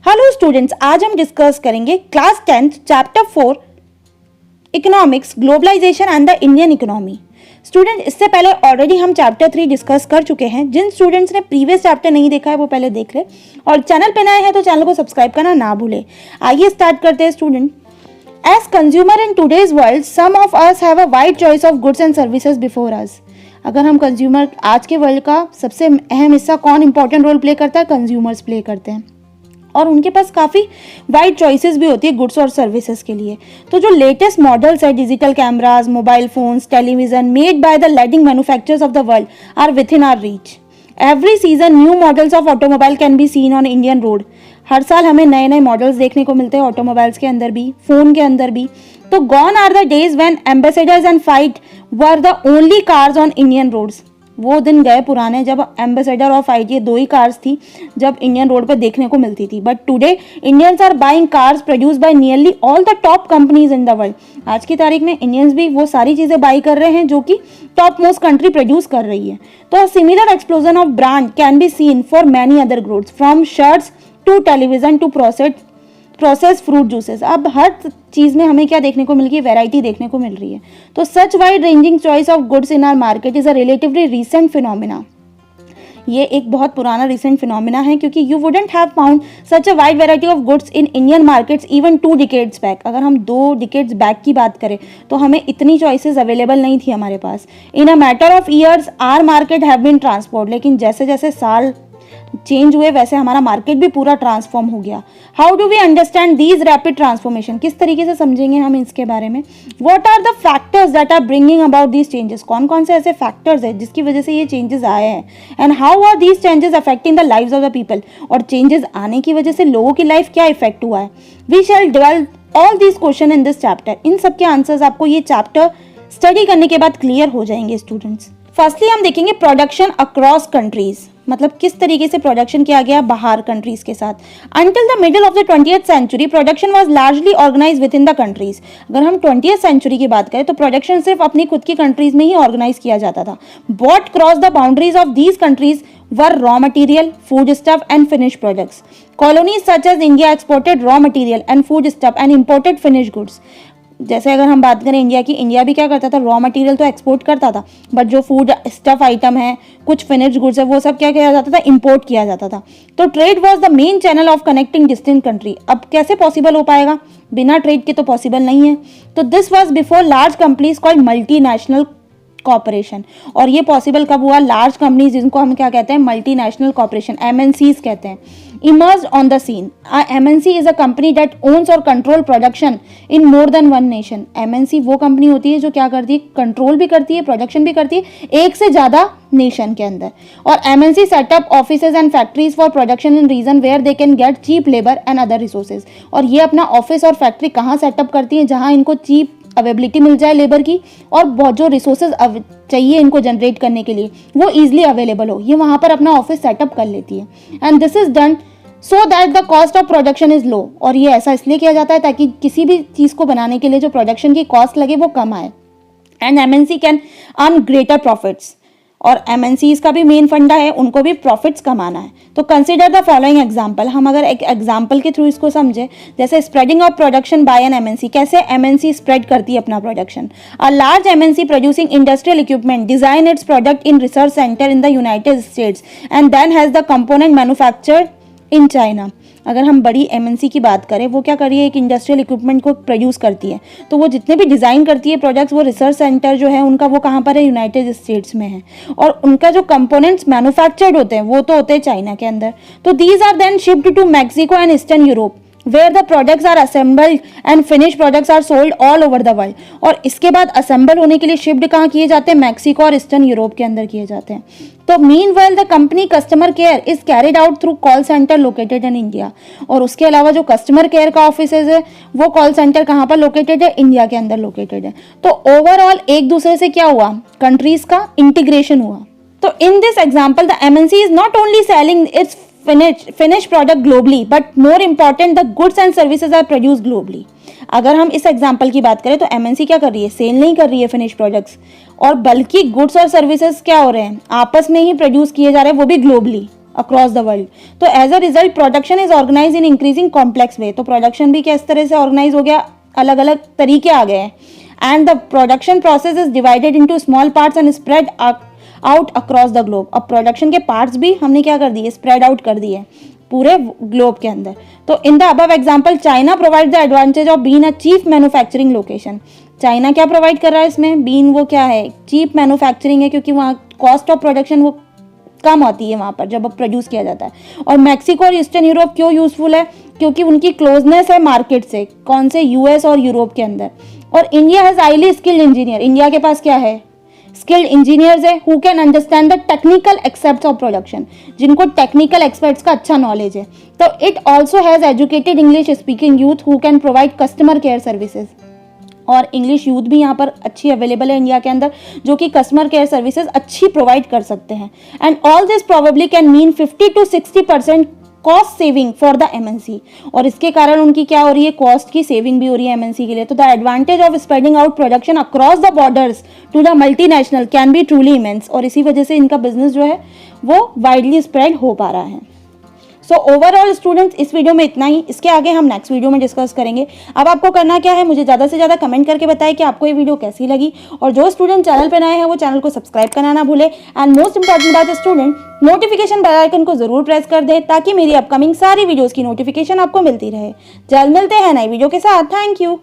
Hello students, आज हम discuss करेंगे class 10th chapter 4 economics, globalisation and the Indian economy. Student, इससे पहले ऑलरेडी हम चैप्टर 3 डिस्कस कर चुके हैं। जिन स्टूडेंट्स ने प्रीवियस चैप्टर नहीं देखा है वो पहले देख ले, और चैनल पे नए हैं तो चैनल को सब्सक्राइब करना ना भूले। आइए स्टार्ट करते हैं student. As consumer in today's world, some of us have a wide choice of goods and services before us. अगर हम कंज्यूमर, आज के वर्ल्ड का सबसे अहम हिस्सा कौन इंपॉर्टेंट रोल प्ले करता है? कंज्यूमर्स प्ले करते हैं, और उनके पास काफ़ी वाइड चॉइसेस भी होती है गुड्स और सर्विसेज के लिए। तो जो लेटेस्ट मॉडल्स है, digital cameras, mobile phones, television made by the leading manufacturers of the world are within our reach. Every season new models of automobile can be seen on Indian road. हर साल हमें नए नए models देखने को मिलते हैं, automobiles के अंदर भी, फोन के अंदर भी। तो gone are the days when Ambassadors and Fiats were the only cars on Indian roads. वो दिन गए पुराने जब एम्बेसडर और फाइट, ये दो ही कार्स थी जब इंडियन रोड पर देखने को मिलती थी। But today Indians are buying cars produce by nearly all the top companies in the world. आज की तारीख में इंडियंस भी वो सारी चीज़ें बाई कर रहे हैं जो कि टॉप मोस्ट कंट्री प्रोड्यूस कर रही है। तो similar explosion of brand can be seen for many other goods, from shirts to television to process fruit juices. अब हर चीज़ में हमें क्या देखने को मिल रही है? वैरायटी देखने को मिल रही है। तो such wide ranging choice of goods in our market is a relatively recent phenomena. ये एक बहुत पुराना रिसेंट फिनोमिना है, क्योंकि you wouldn't have found such a wide variety of goods in Indian markets even 2 decades back. अगर हम 2 decades back की बात करें तो हमें इतनी चॉइसेस अवेलेबल नहीं थी हमारे पास। In a matter of years our market have been transformed. लेकिन जैसे जैसे साल चेंज हुए वैसे हमारा मार्केट भी पूरा ट्रांसफॉर्म हो गया। How do we understand these rapid transformation? किस तरीके से समझेंगे हम इसके बारे में? What are the factors that are bringing about these changes? कौन कौन से ऐसे फैक्टर्स हैं जिसकी वजह से ये चेंजेस आए हैं? And how are these changes affecting the lives of the people? और चेंजेस आने की वजह से लोगों की लाइफ क्या इफेक्ट हुआ है? We shall delve all these question in this chapter. इन सब के आंसर्स आपको ये चैप्टर स्टडी करने के बाद क्लियर हो जाएंगे स्टूडेंट्स। फर्स्टली हम देखेंगे प्रोडक्शन अक्रॉस कंट्रीज, मतलब किस तरीके से प्रोडक्शन किया गया बाहर कंट्रीज के साथ। Until the middle of the 20th century production was largely organised within the countries. अगर हम 20th सेंचुरी की बात करें तो प्रोडक्शन सिर्फ अपनी खुद की कंट्रीज में ही ऑर्गेनाइज किया जाता था। What cross the boundaries of these countries were raw material, food stuff and finished products. Colonies such as India exported raw material and food stuff and imported finished goods. जैसे अगर हम बात करें India की, India भी क्या करता था? रॉ मटेरियल तो एक्सपोर्ट करता था, बट जो फूड स्टफ आइटम है, कुछ फिनिश्ड गुड्स है, वो सब क्या किया जाता था? इंपोर्ट किया जाता था। तो trade was the main channel of connecting distant country. अब कैसे पॉसिबल हो पाएगा? बिना ट्रेड के तो पॉसिबल नहीं है। तो this was before large companies called multinational corporation. और ये पॉसिबल कब हुआ? लार्ज कंपनीज, जिनको हम क्या कहते हैं? मल्टीनेशनल कॉर्पोरेशन, MNCs कहते हैं, emerged on the scene. A MNC is a company that owns or control production in more than one nation. MNC वो कंपनी होती है जो क्या करती है? कंट्रोल भी करती है, प्रोडक्शन भी करती है एक से ज़्यादा नेशन के अंदर। और MNC set up offices and factories for production in region where they can get cheap labour and other resources. और ये अपना ऑफिस और फैक्ट्री कहाँ सेटअप करती है? जहाँ इनको चीप अवेलेबिलिटी मिल जाए लेबर की, और बहुत जो रिसोर्सेज चाहिए इनको जनरेट करने के लिए वो ईजिली अवेलेबल हो, ये वहाँ पर अपना ऑफिस सेटअप कर लेती है। And this is done so that the cost of production is low. और ये ऐसा इसलिए किया जाता है ताकि किसी भी चीज़ को बनाने के लिए जो प्रोडक्शन की कॉस्ट लगे वो कम आए। And MNC can earn greater profits. और MNCs का भी मेन फंडा है, उनको भी प्रॉफिट्स कमाना है। तो कंसिडर द फॉलोइंग एग्जांपल। हम अगर एक एग्जांपल के थ्रू इसको समझे, जैसे spreading of production by an MNC। कैसे MNC स्प्रेड करती है अपना production? A large MNC producing industrial equipment design its product in research centre in the United States and then has the component manufactured in China. अगर हम बड़ी MNC की बात करें, वो क्या कर रही है? एक इंडस्ट्रियल इक्विपमेंट को प्रोड्यूस करती है, तो वो जितने भी डिज़ाइन करती है प्रोडक्ट्स, वो रिसर्च सेंटर जो है उनका वो कहाँ पर है? यूनाइटेड स्टेट्स में है। और उनका जो कंपोनेंट्स मैन्युफैक्चर्ड होते हैं वो तो होते हैं चाइना के अंदर। तो these are then shipped to Mexico and Eastern Europe where the products are assembled and finished products are sold all over the world. और इसके बाद असेंबल होने के लिए शिफ्ट कहाँ किए जाते हैं? मैक्सिको और ईस्टर्न यूरोप के अंदर किए जाते हैं। तो meanwhile the company customer care is carried out through call centre located in India. और उसके अलावा जो कस्टमर केयर का ऑफिसेज है वो कॉल सेंटर कहाँ पर लोकेटेड है? इंडिया के अंदर लोकेटेड है। तो ओवरऑल एक दूसरे से क्या हुआ? कंट्रीज का इंटीग्रेशन हुआ। तो in this example the MNC is not only selling it's finished product globally, but more important the goods and services are produced globally. अगर हम इस एग्जांपल की बात करें तो MNC क्या कर रही है? सेल नहीं कर रही है फिनिश प्रोडक्ट्स, और बल्कि गुड्स और सर्विसेज क्या हो रहे हैं? आपस में ही प्रोड्यूस किए जा रहे हैं, वो भी ग्लोबली। Across the world. तो as a result production is organise in increasing complex way, तो प्रोडक्शन भी किस तरह से ऑर्गेनाइज हो गया, अलग अलग तरीके आ गए हैं। And the production process is divided into small parts and spread out across the globe. अब प्रोडक्शन के पार्ट्स भी हमने क्या कर दिए, स्प्रेड आउट कर दिए पूरे ग्लोब के अंदर। तो in the above example China provide the advantage of being a chief manufacturing location. China क्या प्रोवाइड कर रहा है इसमें, बीइंग वो क्या है, चीप मैन्युफैक्चरिंग है, क्योंकि वहाँ कॉस्ट ऑफ प्रोडक्शन वो कम होती है वहाँ पर जब प्रोड्यूस किया जाता है। और मैक्सिको और ईस्टर्न यूरोप क्यों यूजफुल है, क्योंकि उनकी क्लोजनेस है मार्केट से, कौन से, यूएस और यूरोप के अंदर। और India has highly skilled engineer, India के पास क्या है, स्किल्ड इंजीनियर्स है who can understand the technical accepts of production, जिनको टेक्निकल एक्सपर्ट्स का अच्छा नॉलेज है। तो it also has educated English speaking youth who can provide customer care services, और इंग्लिश यूथ भी यहाँ पर अच्छी अवेलेबल है इंडिया के अंदर, जो कि कस्टमर केयर सर्विसेज अच्छी प्रोवाइड कर सकते हैं। And all this probably can mean 50 to 60% cost saving for the MNC, और इसके कारण उनकी क्या हो रही है, कॉस्ट की सेविंग भी हो रही है एमएनसी के लिए। तो the advantage of spreading out production across the borders to the multinational can be truly immense, और इसी वजह से इनका बिजनेस जो है वो वाइडली स्प्रेड हो पा रहा है। सो ओवरऑल स्टूडेंट्स इस वीडियो में इतना ही, इसके आगे हम नेक्स्ट वीडियो में डिस्कस करेंगे। अब आपको करना क्या है, मुझे ज़्यादा से ज़्यादा कमेंट करके बताएं कि आपको ये वीडियो कैसी लगी, और जो स्टूडेंट चैनल पर नए हैं वो चैनल को सब्सक्राइब करना ना भूले। एंड मोस्ट इंपॉर्टेंट बात, स्टूडेंट नोटिफिकेशन बेल आइकन को जरूर प्रेस कर दें ताकि मेरी अपकमिंग सारी वीडियोज़ की नोटिफिकेशन आपको मिलती रहे। जल्द मिलते हैं नई वीडियो के साथ। Thank you.